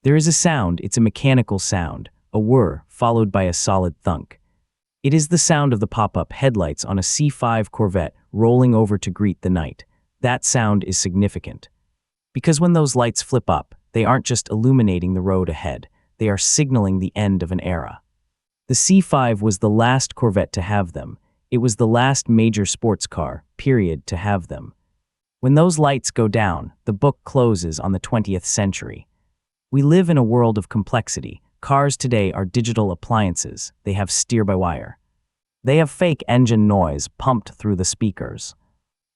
There is a sound, it's a mechanical sound, a whir, followed by a solid thunk. It is the sound of the pop-up headlights on a C5 Corvette rolling over to greet the night. That sound is significant. Because when those lights flip up, they aren't just illuminating the road ahead, they are signaling the end of an era. The C5 was the last Corvette to have them. It was the last major sports car, period, to have them. When those lights go down, the book closes on the 20th century. We live in a world of complexity. Cars today are digital appliances. They have steer-by-wire. They have fake engine noise pumped through the speakers.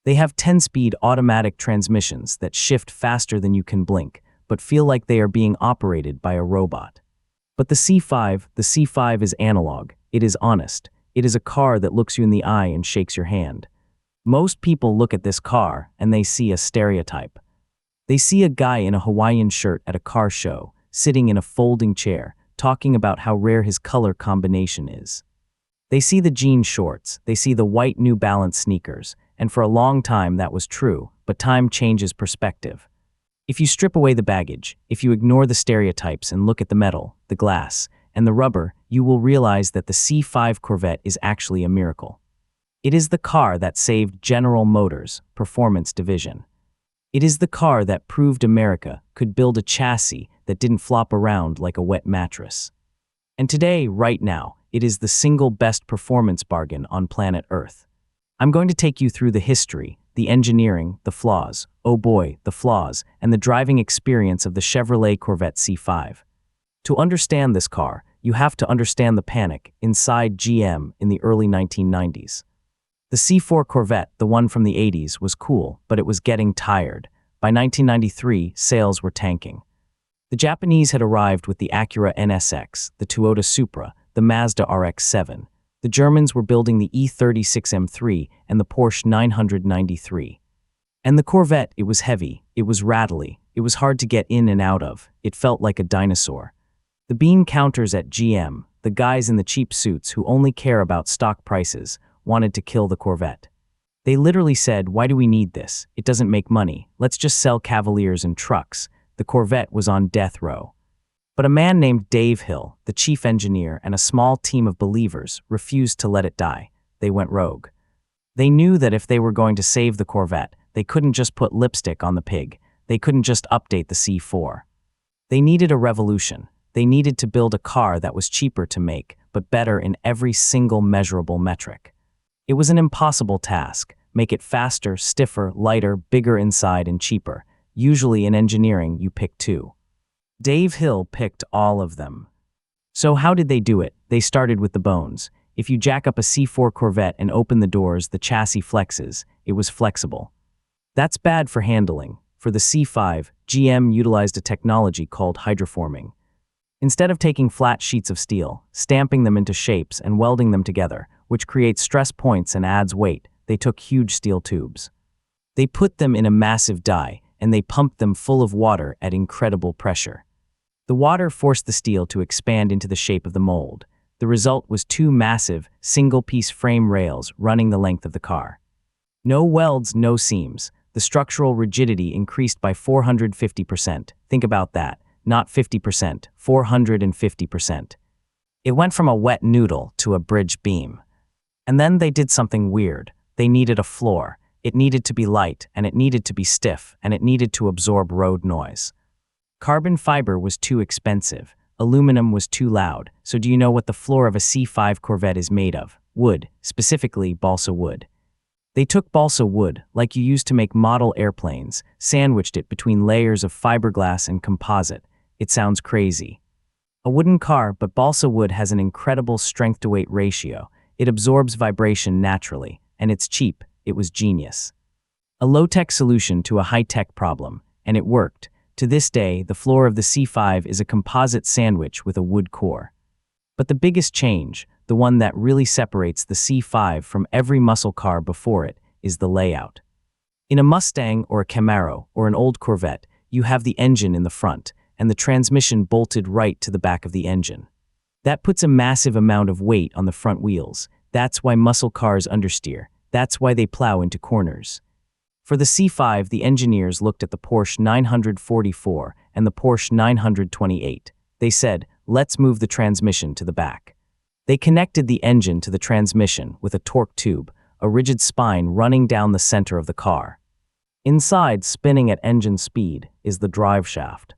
They have 10-speed automatic transmissions that shift faster than you can blink, but feel like they are being operated by a robot. But the C5 is analog. It is honest. It is a car that looks you in the eye and shakes your hand. Most people look at this car and they see a stereotype. They see a guy in a Hawaiian shirt at a car show, sitting in a folding chair, talking about how rare his color combination is. They see the jean shorts, they see the white New Balance sneakers, and for a long time that was true, but time changes perspective. If you strip away the baggage, if you ignore the stereotypes and look at the metal, the glass, and the rubber, you will realize that the C5 Corvette is actually a miracle. It is the car that saved General Motors' performance division. It is the car that proved America could build a chassis that didn't flop around like a wet mattress. And today, right now, it is the single best performance bargain on planet Earth. I'm going to take you through the history, the engineering, the flaws, oh boy, the flaws, and the driving experience of the Chevrolet Corvette C5. To understand this car, you have to understand the panic inside GM in the early 1990s. The C4 Corvette, the one from the 80s, was cool, but it was getting tired. By 1993, sales were tanking. The Japanese had arrived with the Acura NSX, the Toyota Supra, the Mazda RX-7. The Germans were building the E36 M3 and the Porsche 993. And the Corvette, it was heavy, it was rattly, it was hard to get in and out of, it felt like a dinosaur. The bean counters at GM, the guys in the cheap suits who only care about stock prices, wanted to kill the Corvette. They literally said, why do we need this? It doesn't make money. Let's just sell Cavaliers and trucks. The Corvette was on death row. But a man named Dave Hill, the chief engineer, and a small team of believers refused to let it die. They went rogue. They knew that if they were going to save the Corvette, they couldn't just put lipstick on the pig. They couldn't just update the C4. They needed a revolution. They needed to build a car that was cheaper to make, but better in every single measurable metric. It was an impossible task. Make it faster, stiffer, lighter, bigger inside, and cheaper. Usually in engineering, you pick two. Dave Hill picked all of them. So how did they do it? They started with the bones. If you jack up a C4 Corvette and open the doors, the chassis flexes. It was flexible. That's bad for handling. For the C5, GM utilized a technology called hydroforming. Instead of taking flat sheets of steel, stamping them into shapes and welding them together, which creates stress points and adds weight, they took huge steel tubes. They put them in a massive die, and they pumped them full of water at incredible pressure. The water forced the steel to expand into the shape of the mold. The result was two massive, single-piece frame rails running the length of the car. No welds, no seams. The structural rigidity increased by 450%. Think about that. Not 50%, 450%. It went from a wet noodle to a bridge beam. And then they did something weird. They needed a floor. It needed to be light, and it needed to be stiff, and it needed to absorb road noise. Carbon fiber was too expensive. Aluminum was too loud. So do you know what the floor of a C5 Corvette is made of? Wood, specifically balsa wood. They took balsa wood, like you used to make model airplanes, sandwiched it between layers of fiberglass and composite. It sounds crazy. A wooden car, but balsa wood has an incredible strength-to-weight ratio. It absorbs vibration naturally, and it's cheap. It was genius. A low-tech solution to a high-tech problem, and it worked. To this day, the floor of the C5 is a composite sandwich with a wood core. But the biggest change, the one that really separates the C5 from every muscle car before it, is the layout. In a Mustang or a Camaro or an old Corvette, you have the engine in the front, and the transmission bolted right to the back of the engine. That puts a massive amount of weight on the front wheels. That's why muscle cars understeer. That's why they plow into corners. For the C5, the engineers looked at the Porsche 944 and the Porsche 928. They said, let's move the transmission to the back. They connected the engine to the transmission with a torque tube, a rigid spine running down the center of the car. Inside, spinning at engine speed, is the drive shaft.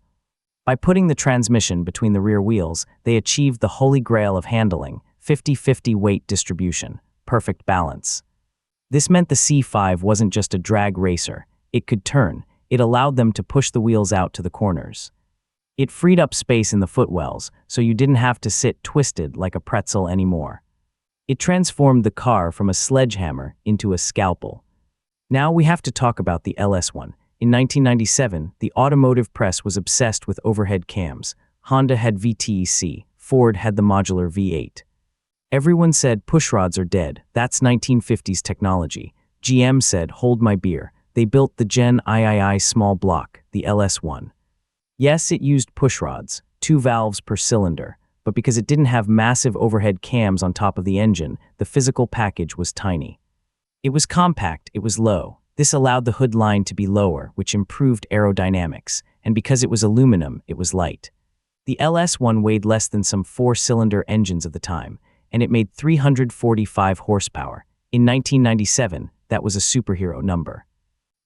By putting the transmission between the rear wheels, they achieved the holy grail of handling, 50-50 weight distribution, perfect balance. This meant the C5 wasn't just a drag racer. It could turn. It allowed them to push the wheels out to the corners. It freed up space in the footwells, so you didn't have to sit twisted like a pretzel anymore. It transformed the car from a sledgehammer into a scalpel. Now we have to talk about the LS1. In 1997, the automotive press was obsessed with overhead cams. Honda had VTEC, Ford had the modular V8. Everyone said pushrods are dead, that's 1950s technology. GM said hold my beer. They built the Gen III small block, the LS1. Yes, it used pushrods, 2 valves per cylinder, but because it didn't have massive overhead cams on top of the engine, the physical package was tiny. It was compact, it was low. This allowed the hood line to be lower, which improved aerodynamics, and because it was aluminum, it was light. The LS1 weighed less than some 4-cylinder engines of the time, and it made 345 horsepower. In 1997, that was a superhero number.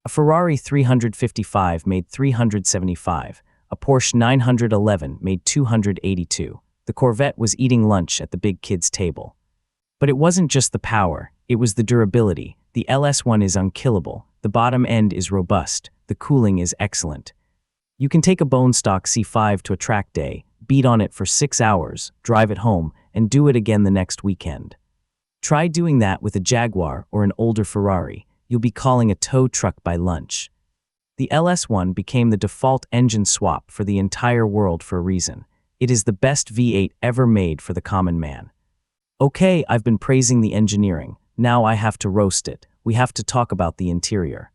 A Ferrari 355 made 375, a Porsche 911 made 282. The Corvette was eating lunch at the big kids' table. But it wasn't just the power, it was the durability. The LS1 is unkillable, the bottom end is robust, the cooling is excellent. You can take a bone stock C5 to a track day, beat on it for 6 hours, drive it home, and do it again the next weekend. Try doing that with a Jaguar or an older Ferrari. You'll be calling a tow truck by lunch. The LS1 became the default engine swap for the entire world for a reason. It is the best V8 ever made for the common man. Okay, I've been praising the engineering. Now I have to roast it. We have to talk about the interior.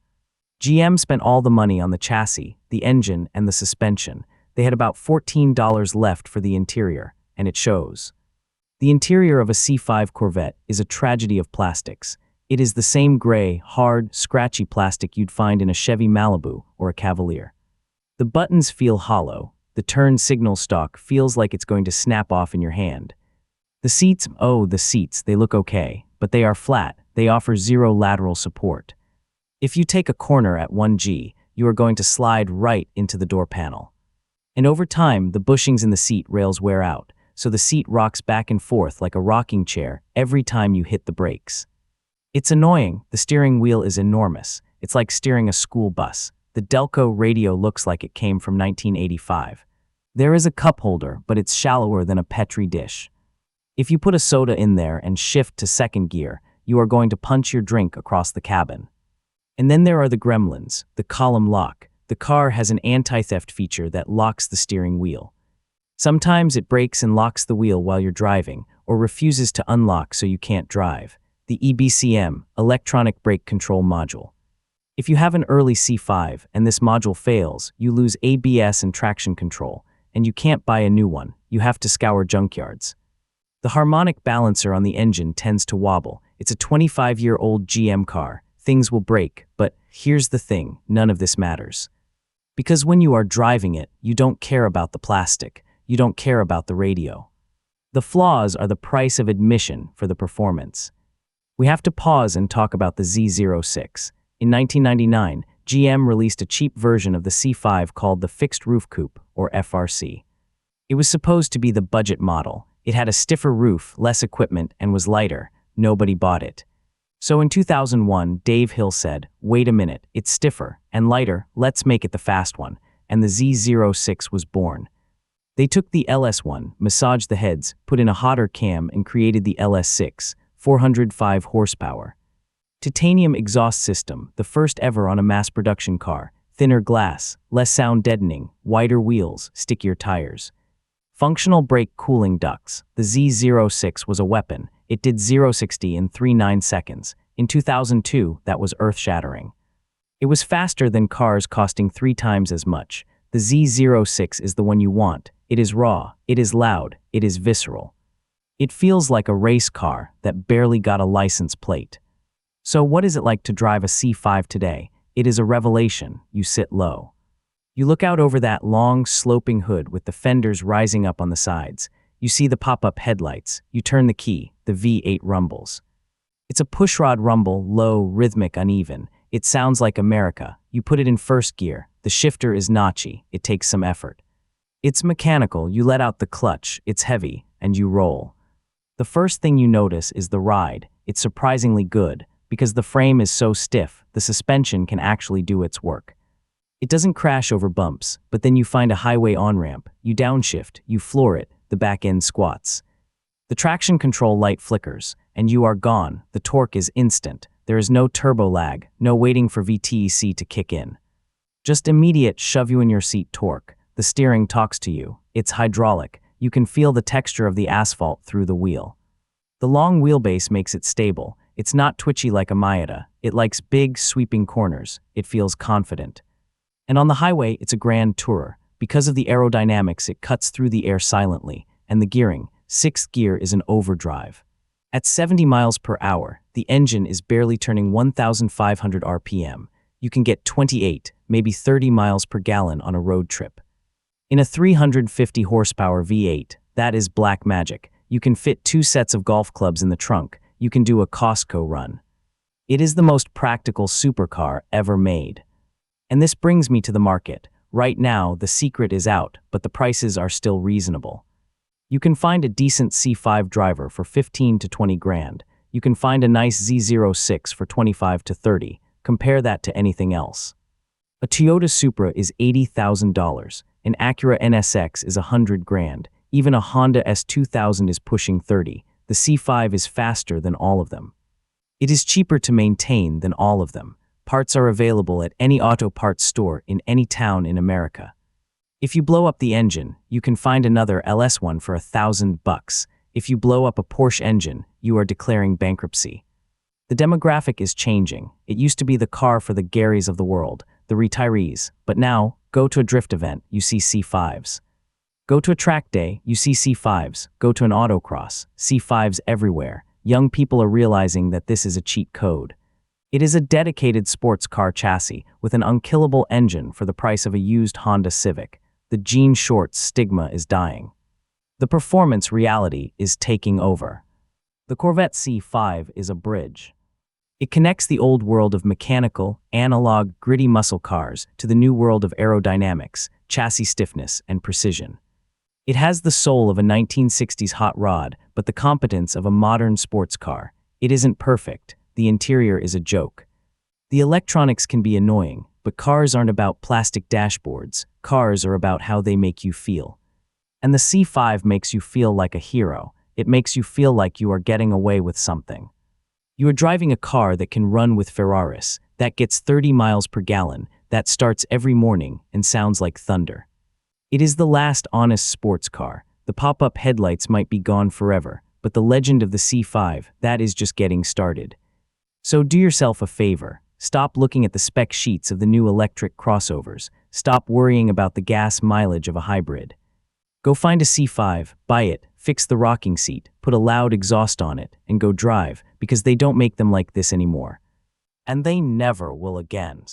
GM spent all the money on the chassis, the engine, and the suspension. They had about $14 left for the interior, and it shows. The interior of a C5 Corvette is a tragedy of plastics. It is the same gray, hard, scratchy plastic you'd find in a Chevy Malibu or a Cavalier. The buttons feel hollow. The turn signal stalk feels like it's going to snap off in your hand. The seats, they look okay, but they are flat. They offer zero lateral support. If you take a corner at 1G, you are going to slide right into the door panel. And over time, the bushings in the seat rails wear out, so the seat rocks back and forth like a rocking chair every time you hit the brakes. It's annoying. The steering wheel is enormous. It's like steering a school bus. The Delco radio looks like it came from 1985. There is a cup holder, but it's shallower than a Petri dish. If you put a soda in there and shift to second gear, you are going to punch your drink across the cabin. And then there are the gremlins, the column lock. The car has an anti-theft feature that locks the steering wheel. Sometimes it breaks and locks the wheel while you're driving, or refuses to unlock so you can't drive. The EBCM, Electronic Brake Control Module. If you have an early C5 and this module fails, you lose ABS and traction control, and you can't buy a new one. You have to scour junkyards. The harmonic balancer on the engine tends to wobble. It's a 25-year-old GM car. Things will break, but here's the thing, none of this matters. Because when you are driving it, you don't care about the plastic. You don't care about the radio. The flaws are the price of admission for the performance. We have to pause and talk about the Z06. In 1999, GM released a cheap version of the C5 called the Fixed Roof Coupe, or FRC. It was supposed to be the budget model. It had a stiffer roof, less equipment, and was lighter. Nobody bought it. So in 2001, Dave Hill said, wait a minute, it's stiffer and lighter, let's make it the fast one, and the Z06 was born. They took the LS1, massaged the heads, put in a hotter cam, and created the LS6, 405 horsepower. Titanium exhaust system, the first ever on a mass production car, thinner glass, less sound deadening, wider wheels, stickier tires. Functional brake cooling ducts. The Z06 was a weapon. It did 0-60 in 3.9 seconds. In 2002, that was earth-shattering. It was faster than cars costing 3 times as much. The Z06 is the one you want. It is raw, it is loud, it is visceral. It feels like a race car that barely got a license plate. So what is it like to drive a C5 today? It is a revelation. You sit low. You look out over that long, sloping hood with the fenders rising up on the sides. You see the pop-up headlights. You turn the key. The V8 rumbles. It's a pushrod rumble, low, rhythmic, uneven. It sounds like America. You put it in first gear. The shifter is notchy. It takes some effort. It's mechanical. You let out the clutch. It's heavy, and you roll. The first thing you notice is the ride. It's surprisingly good. Because the frame is so stiff, the suspension can actually do its work. It doesn't crash over bumps, but then you find a highway on-ramp. You downshift. You floor it. The back end squats. The traction control light flickers, and you are gone. The torque is instant. There is no turbo lag, no waiting for VTEC to kick in. Just immediate shove you in your seat torque. The steering talks to you. It's hydraulic. You can feel the texture of the asphalt through the wheel. The long wheelbase makes it stable. It's not twitchy like a Miata. It likes big, sweeping corners. It feels confident. And on the highway, it's a grand tourer. Because of the aerodynamics, it cuts through the air silently. And the gearing, sixth gear, is an overdrive. At 70 miles per hour, the engine is barely turning 1,500 RPM. You can get 28, maybe 30 miles per gallon on a road trip. In a 350 horsepower V8, that is black magic. You can fit 2 sets of golf clubs in the trunk. You can do a Costco run. It is the most practical supercar ever made. And this brings me to the market. Right now, the secret is out, but the prices are still reasonable. You can find a decent C5 driver for 15 to 20 grand. You can find a nice Z06 for 25 to 30. Compare that to anything else. A Toyota Supra is $80,000. An Acura NSX is 100 grand. Even a Honda S2000 is pushing 30. The C5 is faster than all of them. It is cheaper to maintain than all of them. Parts are available at any auto parts store in any town in America. If you blow up the engine, you can find another LS1 for $1,000. If you blow up a Porsche engine, you are declaring bankruptcy. The demographic is changing. It used to be the car for the Garys of the world, the retirees, but now, go to a drift event, you see C5s. Go to a track day, you see C5s. Go to an autocross, C5s everywhere. Young people are realizing that this is a cheat code. It is a dedicated sports car chassis with an unkillable engine for the price of a used Honda Civic. The jean shorts stigma is dying. The performance reality is taking over. The Corvette C5 is a bridge. It connects the old world of mechanical, analog, gritty muscle cars to the new world of aerodynamics, chassis stiffness, and precision. It has the soul of a 1960s hot rod, but the competence of a modern sports car. It isn't perfect. The interior is a joke. The electronics can be annoying, but cars aren't about plastic dashboards. Cars are about how they make you feel. And the C5 makes you feel like a hero. It makes you feel like you are getting away with something. You are driving a car that can run with Ferraris, that gets 30 miles per gallon, that starts every morning and sounds like thunder. It is the last honest sports car. The pop-up headlights might be gone forever, but the legend of the C5, that is just getting started. So do yourself a favor. Stop looking at the spec sheets of the new electric crossovers. Stop worrying about the gas mileage of a hybrid. Go find a C5, buy it, fix the rocking seat, put a loud exhaust on it, and go drive, because they don't make them like this anymore. And they never will again.